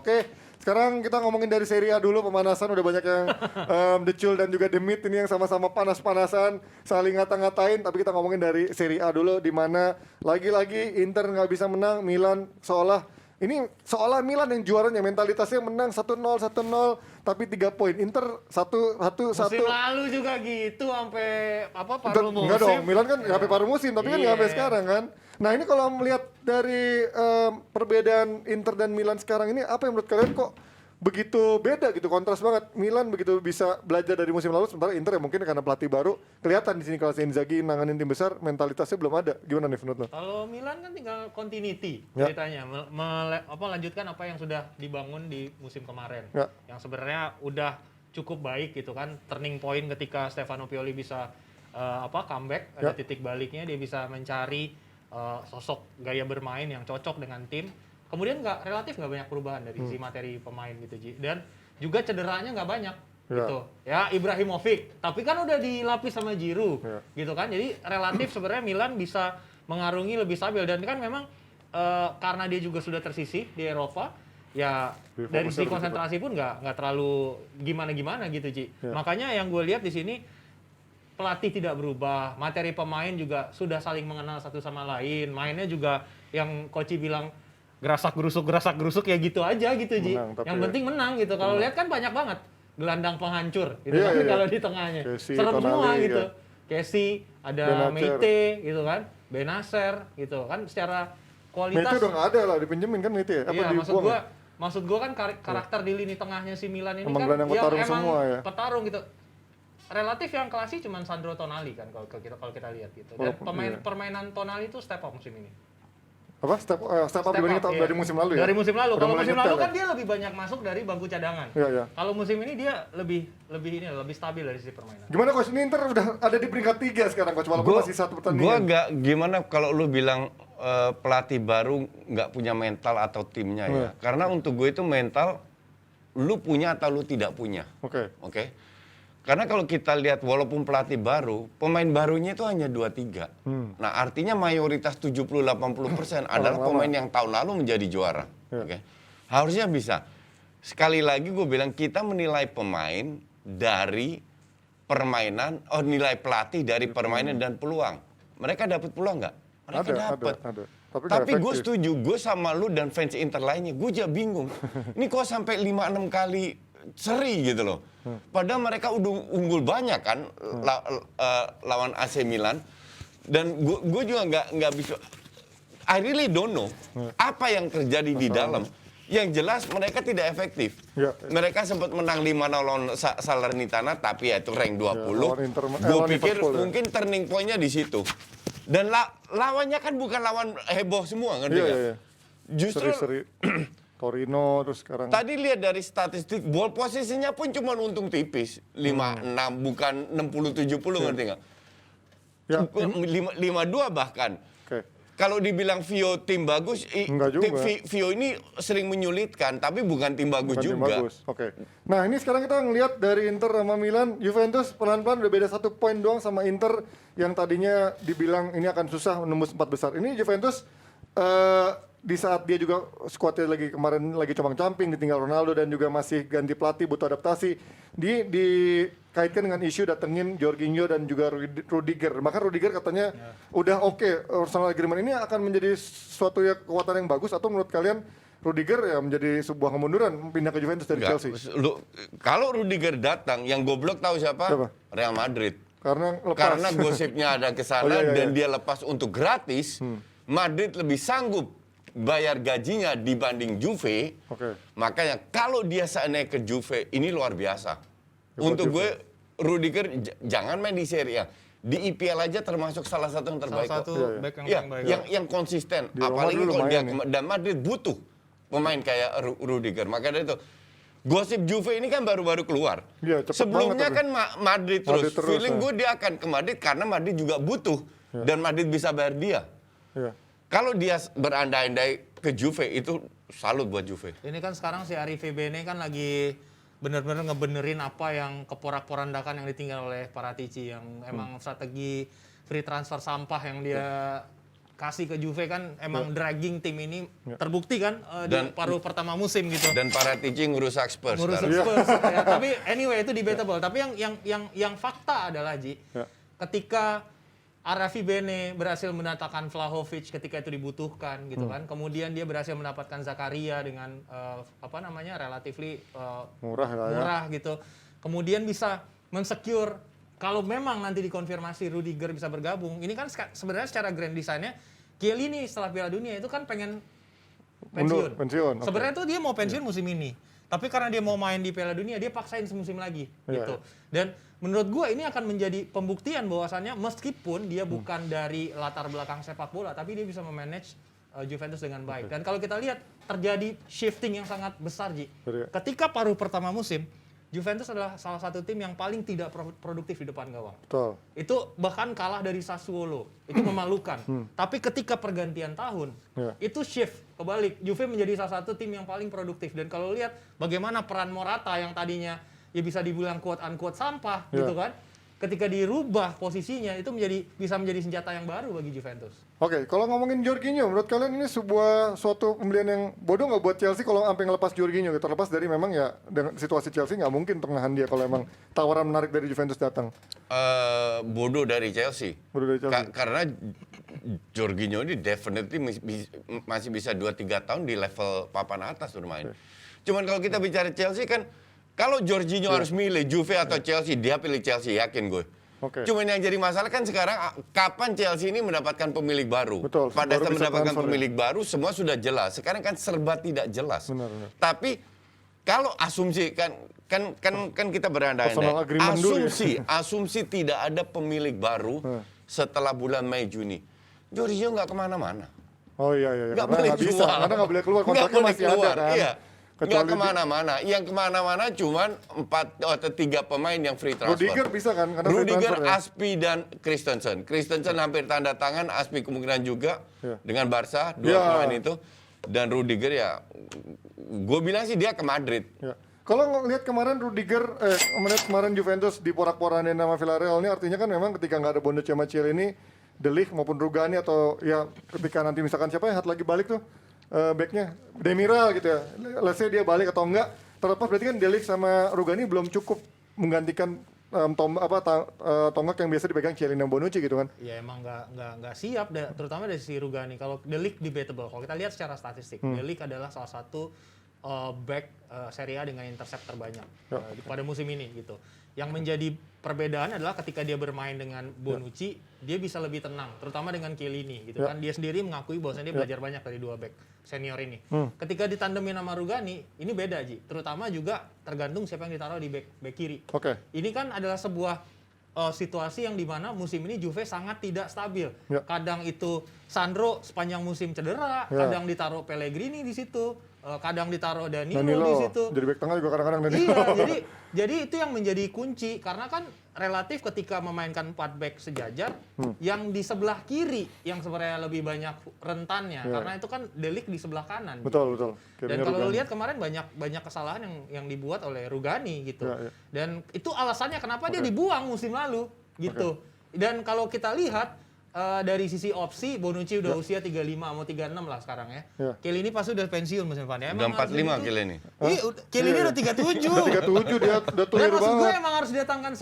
Oke, sekarang kita ngomongin dari Serie A dulu, pemanasan udah banyak yang Decul dan juga Demit ini yang sama-sama panas-panasan, saling ngata-ngatain, tapi kita ngomongin dari Serie A dulu, di mana lagi-lagi Inter nggak bisa menang, Milan seolah Milan yang juaranya, mentalitasnya menang 1-0, tapi 3 poin. Inter 1-1. Musim lalu juga gitu sampai paruh musim. Enggak dong, Milan kan nggak sampai paruh musim, tapi kan nggak sampai sekarang kan. Nah ini kalau melihat dari perbedaan Inter dan Milan sekarang ini, apa yang menurut kalian kok begitu beda gitu, kontras banget. Milan begitu bisa belajar dari musim lalu, sementara Inter ya mungkin karena pelatih baru kelihatan di sini kalau Inzaghi nanganin tim besar, mentalitasnya belum ada. Gimana nih menurut lo? Kalau Milan kan tinggal continuity Ya. ceritanya, melanjutkan apa yang sudah dibangun di musim kemarin, Ya. yang sebenarnya udah cukup baik gitu kan. Turning point ketika Stefano Pioli bisa comeback, ada titik baliknya, dia bisa mencari sosok gaya bermain yang cocok dengan tim. Kemudian relatif nggak banyak perubahan dari sisi materi pemain gitu, Ji. Dan juga cederanya nggak banyak gitu. Ya Ibrahimovic, tapi kan udah dilapis sama Giroud gitu kan. Jadi relatif sebenarnya Milan bisa mengarungi lebih stabil, dan kan memang karena dia juga sudah tersisih di Eropa, ya dari sisi konsentrasi pun nggak terlalu gimana-gimana gitu, Ji. Makanya yang gue lihat di sini, pelatih tidak berubah, materi pemain juga sudah saling mengenal satu sama lain, mainnya juga yang Koci bilang gerasak gerusuk ya gitu aja gitu, Ji. Yang penting menang gitu. Kalau lihat kan banyak banget gelandang penghancur gitu kan kalau di tengahnya. Serem semua gitu. Casey, ada Meite gitu kan, Benacer gitu kan, secara kualitas. Meite udah nggak ada lah, dipinjemin kan Meite ya? Iya, maksud gua kan karakter di lini tengahnya si Milan ini emang kan yang petarung emang semua ya? petarung gitu. Relatif yang klasik cuma Sandro Tonali kan kalau kita lihat gitu. Dan permainan Tonali itu step up musim ini. Apa? Step up dibanding dari musim lalu ya? Dari musim lalu. Udah Kalau mulai musim lalu nyetel kan dia lebih banyak masuk dari bangku cadangan. Iya. Kalau musim ini dia lebih stabil dari sisi permainan. Gimana Coach, ini Inter udah ada di peringkat 3 sekarang Coach, walaupun masih satu pertandingan. Gua nggak, gimana kalau lu bilang pelatih baru nggak punya mental atau timnya ya. Karena untuk gue itu mental lu punya atau lu tidak punya. Oke. Karena kalau kita lihat walaupun pelatih baru, pemain barunya itu hanya 2-3. Nah, artinya mayoritas 70-80% adalah pemain yang tahun lalu menjadi juara. Oke. Harusnya bisa. Sekali lagi gue bilang, kita menilai pemain dari permainan, nilai pelatih dari permainan dan peluang. Mereka dapat peluang nggak? Mereka dapat. Tapi gue setuju, gue sama lu dan fans Inter lainnya, gue juga bingung. Ini kok sampai 5-6 kali seri gitu loh. Padahal mereka udah unggul banyak kan lawan AC Milan. Dan gue juga nggak bisa. I really don't know apa yang terjadi di dalam. Yang jelas mereka tidak efektif. Mereka sempat menang 5-0 lawan Salernitana, tapi ya itu rank 20. Gue pikir mungkin turning point-nya di situ. Dan lawannya kan bukan lawan heboh semua, ngerti nggak? Justru Torino terus sekarang. Tadi lihat dari statistik, ball posisinya pun cuma untung tipis. 5-6, bukan 60-70, ngerti nggak? 5-2 bahkan. Kalau dibilang Vio tim bagus, Vio ini sering menyulitkan, tapi bukan tim bagus juga. Nah ini sekarang kita ngelihat dari Inter sama Milan, Juventus pelan-pelan udah beda 1 poin doang sama Inter yang tadinya dibilang ini akan susah menembus 4 besar. Ini Juventus di saat dia juga skuadnya kemarin lagi compang-camping, ditinggal Ronaldo dan juga masih ganti pelatih, butuh adaptasi. Dikaitkan dengan isu datengin Jorginho dan juga Rudiger. Maka Rudiger katanya udah oke, personal agreement ini akan menjadi suatu kekuatan yang bagus, atau menurut kalian Rudiger ya menjadi sebuah kemunduran pindah ke Juventus dari Chelsea? Kalau Rudiger datang, yang goblok tahu siapa? Real Madrid. Karena gosipnya ada ke sana dan dia lepas untuk gratis. Madrid lebih sanggup bayar gajinya dibanding Juve. Makanya kalau dia seandainya ke Juve, ini luar biasa. Untuk gue, Rudiger jangan main di Serie A. Di IPL aja termasuk salah satu yang terbaik. Salah satu back yang baik. Yang konsisten. Apalagi kalau dia dan Madrid butuh pemain kayak Rudiger. Makanya itu gosip Juve ini kan baru-baru keluar. Sebelumnya kan Madrid terus. Feeling gue dia akan ke Madrid karena Madrid juga butuh. Dan Madrid bisa bayar dia. Kalau dia berandai-andai ke Juve, itu salut buat Juve. Ini kan sekarang si Arrive Bene kan lagi benar-benar ngebenerin apa yang keporak-porandakan yang ditinggal oleh Paratici, yang emang strategi free transfer sampah yang dia kasih ke Juve kan emang dragging tim ini terbukti kan di paruh pertama musim gitu. Dan Paratici ngurusak Spurs. Spurs. Ya, tapi anyway itu debatable. Tapi yang fakta adalah ketika Arafi Bene berhasil mendatangkan Vlahovic ketika itu dibutuhkan gitu kan. Kemudian dia berhasil mendapatkan Zakaria dengan relatively murah gitu. Kemudian bisa mensecure kalau memang nanti dikonfirmasi Rudiger bisa bergabung. Ini kan sebenarnya secara grand design-nya Chiellini setelah Piala Dunia itu kan pengen pensiun. Sebenarnya tuh dia mau pensiun musim ini. Tapi karena dia mau main di Piala Dunia, dia paksain semusim lagi gitu. Dan menurut gue ini akan menjadi pembuktian bahwasannya meskipun dia bukan dari latar belakang sepak bola, tapi dia bisa memanage Juventus dengan baik. Dan kalau kita lihat terjadi shifting yang sangat besar, Ji. Ketika paruh pertama musim, Juventus adalah salah satu tim yang paling tidak produktif di depan gawang. Betul. Itu bahkan kalah dari Sassuolo. Itu memalukan. Tapi ketika pergantian tahun, itu shift kebalik. Juve menjadi salah satu tim yang paling produktif. Dan kalau lihat bagaimana peran Morata yang tadinya ya bisa dibilang quote-unquote sampah gitu kan. Ketika dirubah posisinya itu bisa menjadi senjata yang baru bagi Juventus. Oke, kalau ngomongin Jorginho, menurut kalian ini suatu pembelian yang bodoh nggak buat Chelsea kalau sampai ngelepas Jorginho gitu? Terlepas dari memang ya dengan situasi Chelsea nggak mungkin untuk nahan dia kalau emang tawaran menarik dari Juventus datang. Bodoh dari Chelsea. Karena Jorginho ini definitely masih bisa 2-3 tahun di level papan atas bermain. Cuman kalau kita bicara Chelsea kan, kalau Jorginho harus milih Juve atau Chelsea, dia pilih Chelsea, yakin gue. Cuman yang jadi masalah kan sekarang kapan Chelsea ini mendapatkan pemilik baru. Betul, pada saat mendapatkan pemilik baru semua sudah jelas. Sekarang kan serba tidak jelas. Benar. Tapi kalau asumsi kan kita berandai-andai. Asumsi tidak ada pemilik baru setelah bulan Mei Juni. Jorginho nggak kemana-mana. Oh iya. Nggak bisa. Karena nggak boleh keluar. Kontraknya masih ada kan. Iya. Nggak kemana-mana. Yang kemana-mana cuman 4 atau 3 pemain yang free transfer. Rudiger bisa kan? Rudiger, Aspi, dan Christensen. Christensen hampir tanda tangan, Aspi kemungkinan juga dengan Barca, 2 pemain itu. Dan Rudiger ya, gue bilang sih dia ke Madrid. Kalau ngelihat kemarin kemarin Juventus diporak-porandain sama Villarreal ini artinya kan memang ketika nggak ada Bonucci sama Chiellini, De Ligt maupun Rugani atau ya ketika nanti misalkan siapa yang lagi balik tuh? Backnya Demiral gitu ya, let's say dia balik atau enggak, terlepas berarti kan De Ligt sama Rugani belum cukup menggantikan tonggak yang biasa dipegang Chiellini dan Bonucci gitu kan? Ya emang nggak siap, terutama dari si Rugani. Kalau De Ligt debatable, kalau kita lihat secara statistik, De Ligt adalah salah satu back Serie A dengan intercept terbanyak pada musim ini gitu. Yang menjadi perbedaan adalah ketika dia bermain dengan Bonucci, dia bisa lebih tenang, terutama dengan Chiellini gitu kan. Dia sendiri mengakui bahwasanya dia belajar banyak dari 2 back senior ini. Ketika ditandemin sama Rugani, ini beda, Ji. Terutama juga tergantung siapa yang ditaruh di back kiri. Ini kan adalah sebuah situasi yang dimana musim ini Juve sangat tidak stabil. Kadang itu Sandro sepanjang musim cedera, kadang ditaruh Pellegrini di situ, kadang ditaruh Danilo di situ. Jadi back tengah juga kadang-kadang Danilo. Iya, jadi itu yang menjadi kunci karena kan relatif ketika memainkan 4 back sejajar, yang di sebelah kiri yang sebenarnya lebih banyak rentannya karena itu kan De Ligt di sebelah kanan. Betul. Dan kalau lihat kemarin banyak kesalahan yang dibuat oleh Rugani gitu. Dan itu alasannya kenapa dia dibuang musim lalu gitu. Dan kalau kita lihat dari sisi opsi, Bonucci udah usia 35 mau 36 lah sekarang ya. Chiellini pasti udah pensiun musim depan ya. Udah 45 Chiellini. Iya, Chiellini udah 37. Udah 37 dia udah tua banget. Maksud gue emang harus datangkan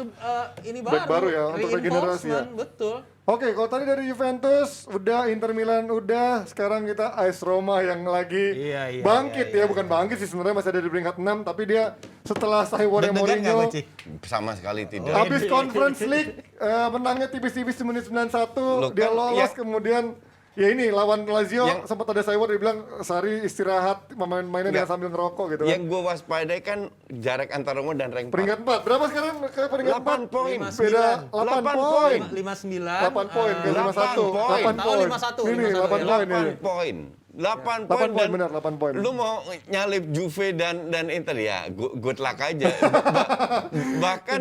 ini baru ya untuk regenerasi ya. Betul. Oke, kalau tadi dari Juventus udah, Inter Milan udah, sekarang kita AS Roma yang lagi bangkit ya, bukan bangkit sih sebenarnya, masih ada di peringkat 6, tapi dia setelah Saiwone Mourinho sama sekali tidak. Habis Conference League menangnya tipis-tipis di menit 91, dia lolos kemudian ya ini lawan Lazio sempat ada Saiwone dia bilang Sari istirahat mainnya dia sambil ngerokok gitu. Yang gue waspadai kan jarak antara Roma dan rank 4. Peringkat 4. Berapa sekarang ke peringkat 8 poin. Beda 8 poin. 59. 8 poin ke 51. 8 poin. Ini 8 poin. 8 poin benar, 8 poin. Lu mau nyalip Juve dan Inter ya, good luck aja. Bahkan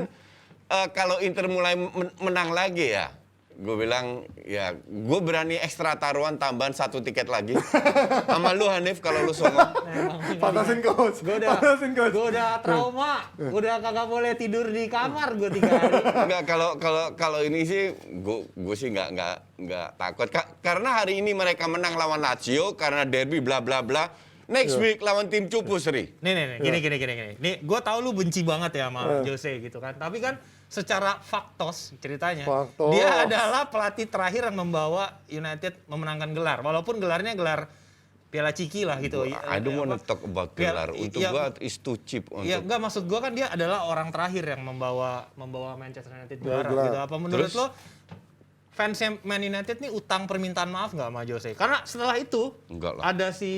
kalau Inter mulai menang lagi ya, gue bilang ya gue berani ekstra taruhan tambahan 1 tiket lagi sama lu Hanif kalau lu songong. Pantasin coach. Gue udah trauma, udah kagak boleh tidur di kamar gue 3 hari. Enggak, kalau ini sih gue sih nggak takut karena hari ini mereka menang lawan Lazio karena derby bla bla bla. Next week lawan tim cupu Sri. Nih, gini. Nih, gue tahu lu benci banget ya sama Jose gitu kan. Tapi kan secara faktos ceritanya, dia adalah pelatih terakhir yang membawa United memenangkan gelar. Walaupun gelarnya gelar Piala Ciki lah gitu. I don't want to talk about gelar. Untuk gua is too cheap untuk. Iya, enggak maksud gua kan dia adalah orang terakhir yang membawa Manchester United juara gitu. Apa menurut lo fans Man United nih utang permintaan maaf nggak sama Jose? Karena setelah itu ada si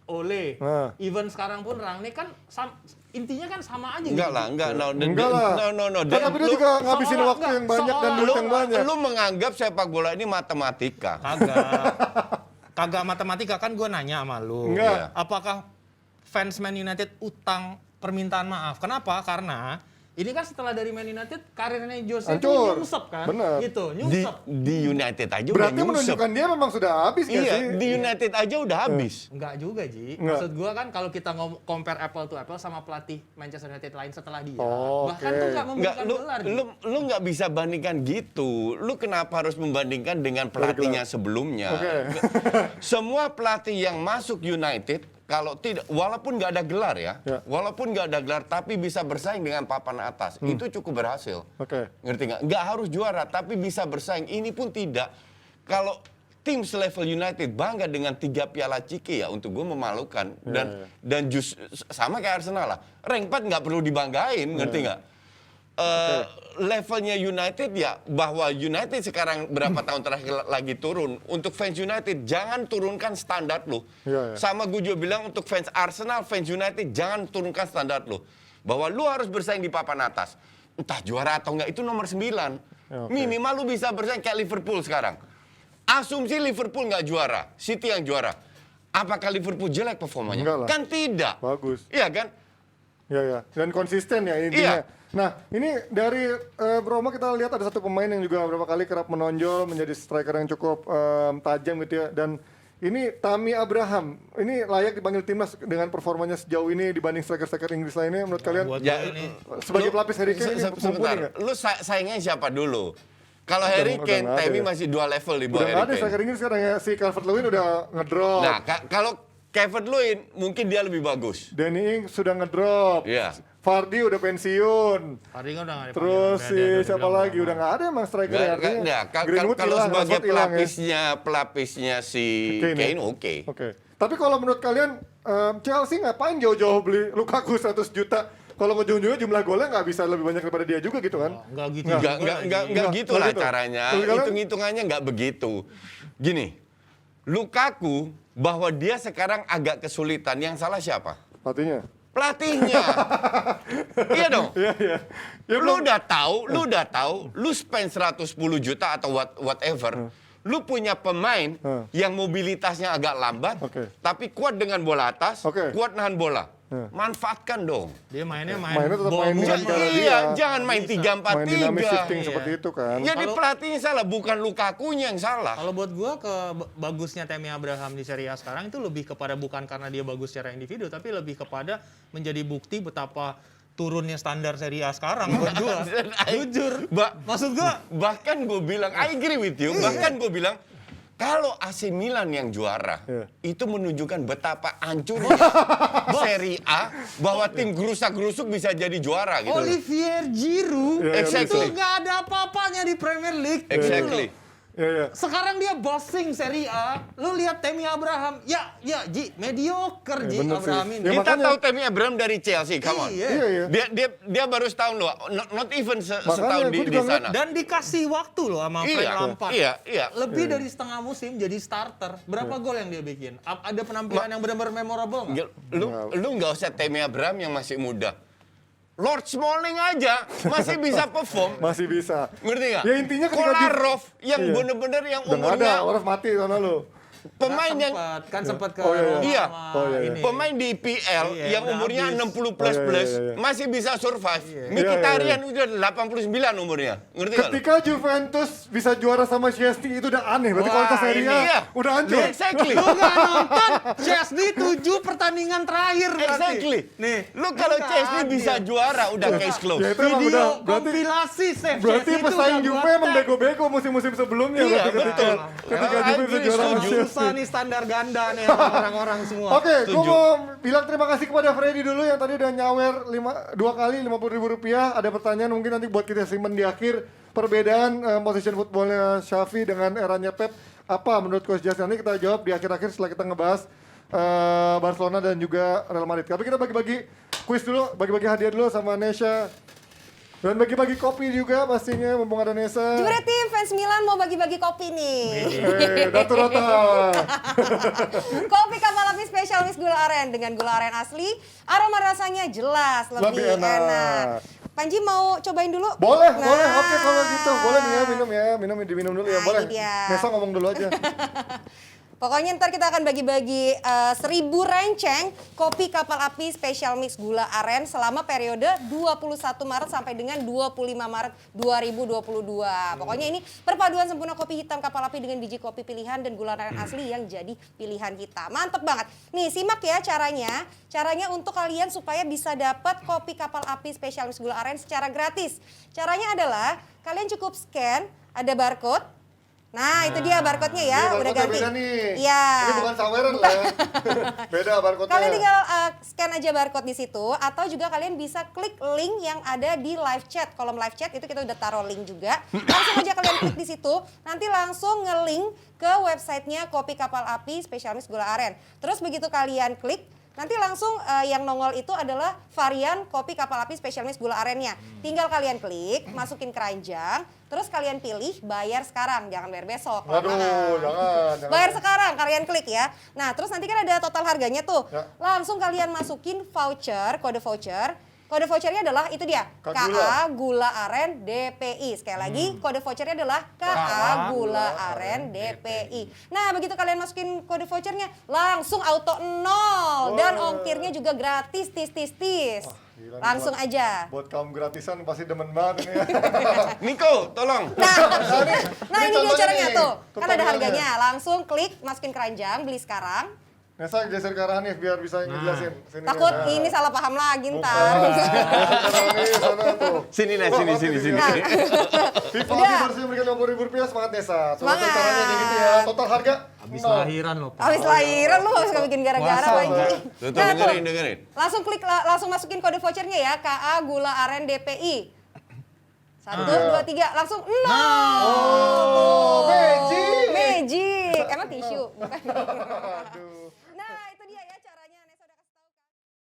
Ole, even sekarang pun Rangnick kan intinya kan sama aja. Enggak lah. No. Tapi dia juga ngabisin waktu yang banyak dan duit yang banyak. Lu menganggap sepak bola ini matematika. Kagak matematika kan gue nanya sama lu. Enggak. Apakah fans Man United utang permintaan maaf? Kenapa? Karena ini kan setelah dari Man United karirnya Jose itu nyungsep kan? Bener. Gitu, nyungsep. Di United aja berarti udah nyungsep. menunjukkan dia memang sudah habis nggak sih? Di United aja udah habis. Enggak juga, Ji. Enggak. Maksud gua kan kalau kita compare apple to apple sama pelatih Manchester United lain setelah dia. Bahkan tuh enggak memberikan gelar. Lu nggak bisa bandingkan gitu. Lu kenapa harus membandingkan dengan pelatihnya sebelumnya? Semua pelatih yang masuk United kalau tidak, walaupun nggak ada gelar walaupun nggak ada gelar, tapi bisa bersaing dengan papan atas, itu cukup berhasil. Ngerti nggak? Nggak harus juara, tapi bisa bersaing. Ini pun tidak. Kalau tim selevel United bangga dengan 3 piala Ciki ya, untuk gue memalukan. Dan sama kayak Arsenal lah. Rank 4 nggak perlu dibanggain, ngerti nggak? Levelnya United ya, bahwa United sekarang berapa tahun terakhir lagi turun. Untuk fans United jangan turunkan standar lu. Sama gue juga bilang untuk fans Arsenal, fans United jangan turunkan standar lu. Bahwa lu harus bersaing di papan atas. Entah juara atau enggak itu nomor 9. Minimal lu bisa bersaing kayak Liverpool sekarang. Asumsi Liverpool nggak juara, City yang juara. Apakah Liverpool jelek performanya? Kan tidak. Bagus. Iya kan? Iya. Dan konsisten ya intinya. Nah, ini dari Roma kita lihat ada satu pemain yang juga beberapa kali kerap menonjol menjadi striker yang cukup tajam gitu ya. Dan ini Tammy Abraham, ini layak dipanggil timnas dengan performanya sejauh ini dibanding striker-striker Inggris lainnya menurut kalian? Sebagai pelapis Harry Kane ini mumpuni nggak? Lu saingnya siapa dulu? Kalau Harry Kane, Tammy masih 2 level di bawah Harry Kane. Udah ada striker Inggris sekarang ya, si Calvert-Lewin udah ngedrop. Nah, kalau Calvert-Lewin mungkin dia lebih bagus. Danny Ings sudah ngedrop. Vardy udah pensiun. Vardy kan udah nggak dipanggil. Terus si siapa lagi? Udah nggak ada emang striker ya. Kalau sebagai pelapisnya si Kane oke. Tapi kalau menurut kalian Chelsea ngapain jauh-jauh beli Lukaku 100 juta? Kalau ujung-ujungnya jumlah golnya nggak bisa lebih banyak daripada dia juga gitu kan? Nggak gitu. Nggak gitu lah caranya. Hitung-hitungannya nggak begitu. Gini, Lukaku bahwa dia sekarang agak kesulitan. Yang salah siapa? Pelatihnya. Iya dong. Iya. Lu udah tahu, lu spend 110 juta atau whatever. Lu punya pemain yang mobilitasnya agak lambat, tapi kuat dengan bola atas, kuat nahan bola. Manfaatkan dong. Dia mainnya tetap main jangan main 3-4-3. Main dinamis shifting seperti itu kan. Jadi pelatihnya salah, bukan Lukakunya yang salah. Kalau buat gua bagusnya Tammy Abraham di Serie A sekarang itu lebih kepada bukan karena dia bagus secara individu, tapi lebih kepada menjadi bukti betapa turunnya standar Serie A sekarang buat gua. Jujur. Maksud gua bahkan gua bilang I agree with you. Bahkan gua bilang kalau AC Milan yang juara, itu menunjukkan betapa hancurnya Serie A, bahwa tim gerusak-gerusuk bisa jadi juara gitu. Olivier Giroud itu nggak ada apa-apanya di Premier League. Sekarang dia bossing Serie A. Lu lihat Tammy Abraham, mediocre Abraham ini. Kita tahu Tammy Abraham dari Chelsea, come on. Dia baru setahun loh, not even setahun di sana. Dan dikasih waktu loh sama Frank Lampard. Iya. Lebih dari setengah musim jadi starter. Berapa gol yang dia bikin? Ada penampilan yang benar-benar memorable nggak? Lu nggak usah Tammy Abraham yang masih muda. Lord Smalling aja masih bisa perform. Masih bisa. Ngerti nggak? Ya intinya Kolarov yang bener-bener yang umurnya. Kolarov mati tahun lalu. Pemain yang sempat ke Iya. ini. Pemain di IPL Iya, yang udah umurnya habis. 60 plus masih bisa survive. Mkhitaryan udah 89 umurnya. Ngerti nggak lu? Ketika Juventus bisa juara sama Chelsea itu udah aneh. Berarti Wah, kualitas Serie ini, A iya. udah hancur. Exactly. Lu nggak nonton Chelsea 7 pertandingan terakhir berarti. Exactly. Nih, Lu kalau nggak Chelsea adil. bisa juara udah case close. Ya, itu emang Video udah berarti kompilasi save berarti Chelsea itu pesaing udah Juve gua emang tag. bego-bego musim-musim sebelumnya Iya, berarti betul. ketika Ah, Juve bisa agree, juara sama setuju. Chelsea. Susah nih standar ganda nih orang-orang semua. Oke, gue Setuju. mau bilang terima kasih kepada Freddy dulu yang tadi udah nyawer 2 kali 50.000 rupiah. Ada pertanyaan mungkin nanti buat kita simpen di akhir. Perbedaan position footballnya Xavi dengan eranya Pep apa menurut Coach Jas? Nanti kita jawab di akhir-akhir setelah kita ngebahas Barcelona dan juga Real Madrid. Tapi kita bagi-bagi quiz dulu, bagi-bagi hadiah dulu sama Nesha. Dan bagi-bagi kopi juga pastinya mumpung ada Nesa. Jebret tim fans Milan mau bagi-bagi kopi nih. Datu Rata. Kopi kapal api spesial Miss Gula Aren dengan gula aren asli, aroma rasanya jelas lebih Lebih enak. Panji mau cobain dulu? Boleh, Nah. boleh. Oke kalau gitu. Boleh nih ya, minum diminum dulu ya. Nah, Boleh. ini dia. Nesa ngomong dulu aja. Pokoknya ntar kita akan bagi-bagi 1000 renceng kopi kapal api spesial mix gula aren selama periode 21 Maret sampai dengan 25 Maret 2022. Pokoknya ini perpaduan sempurna kopi hitam kapal api dengan biji kopi pilihan dan gula aren asli yang jadi pilihan kita. Mantep banget. Nih simak ya caranya. Caranya untuk kalian supaya bisa dapat kopi kapal api spesial mix gula aren secara gratis. Caranya adalah kalian cukup scan, ada barcode. Nah, itu dia barcode-nya ya, Ini udah barcode-nya ganti. beda nih. Iya. Ini bukan saweran lah ya. Beda barcode-nya. Kalian tinggal scan aja barcode di situ atau juga kalian bisa klik link yang ada di live chat. Kolom live chat itu kita udah taruh link juga. Langsung aja kalian klik di situ, nanti langsung nge-link ke websitenya Kopi Kapal Api Spesialis Gula Aren. Terus begitu kalian klik, nanti langsung yang nongol itu adalah varian kopi kapal api spesialis gula arennya. Tinggal kalian klik, masukin keranjang, terus kalian pilih bayar sekarang, jangan bayar besok. Waduh, jangan. Bayar sekarang, kalian klik ya. Nah, terus nanti kan ada total harganya tuh. Ya. Langsung kalian masukin voucher, kode voucher. Kode vouchernya adalah itu dia, Kak KA Gula Aren DPI. Sekali lagi, kode vouchernya adalah KA Gula Aren DPI. Nah, begitu kalian masukin kode vouchernya, langsung auto 0. Dan ongkirnya juga gratis, tis. Gila nih, Langsung aja. Buat kaum gratisan pasti demen banget ini ya. Niko, tolong. Nah ini dia contohnya caranya nih. tuh. Kan ada Tutorialnya. harganya. Langsung klik, masukin keranjang, beli sekarang. Nesa geser ke arah nih biar bisa ngejelasin. Sini, Takut Nesa. ini salah paham lagi Bukan. ntar. Nih, sana tuh. Sini nah, sini. FIFA Udah. bersih memberikan 50.000 rupiah, semangat Nesa. Tuh, Semangat. caranya kayak gitu ya. Total harga Habis nol. lahiran loh, Pak. Habis lahiran lu gak suka bikin gara-gara Puasa, Panji. Tuh, dengerin. Langsung klik, langsung masukin kode vouchernya ya. KA Gula Aren DPI. 1, 2, 3, langsung 0. Oh, magic. Magic. Emang tisu? Bukan. Aduh.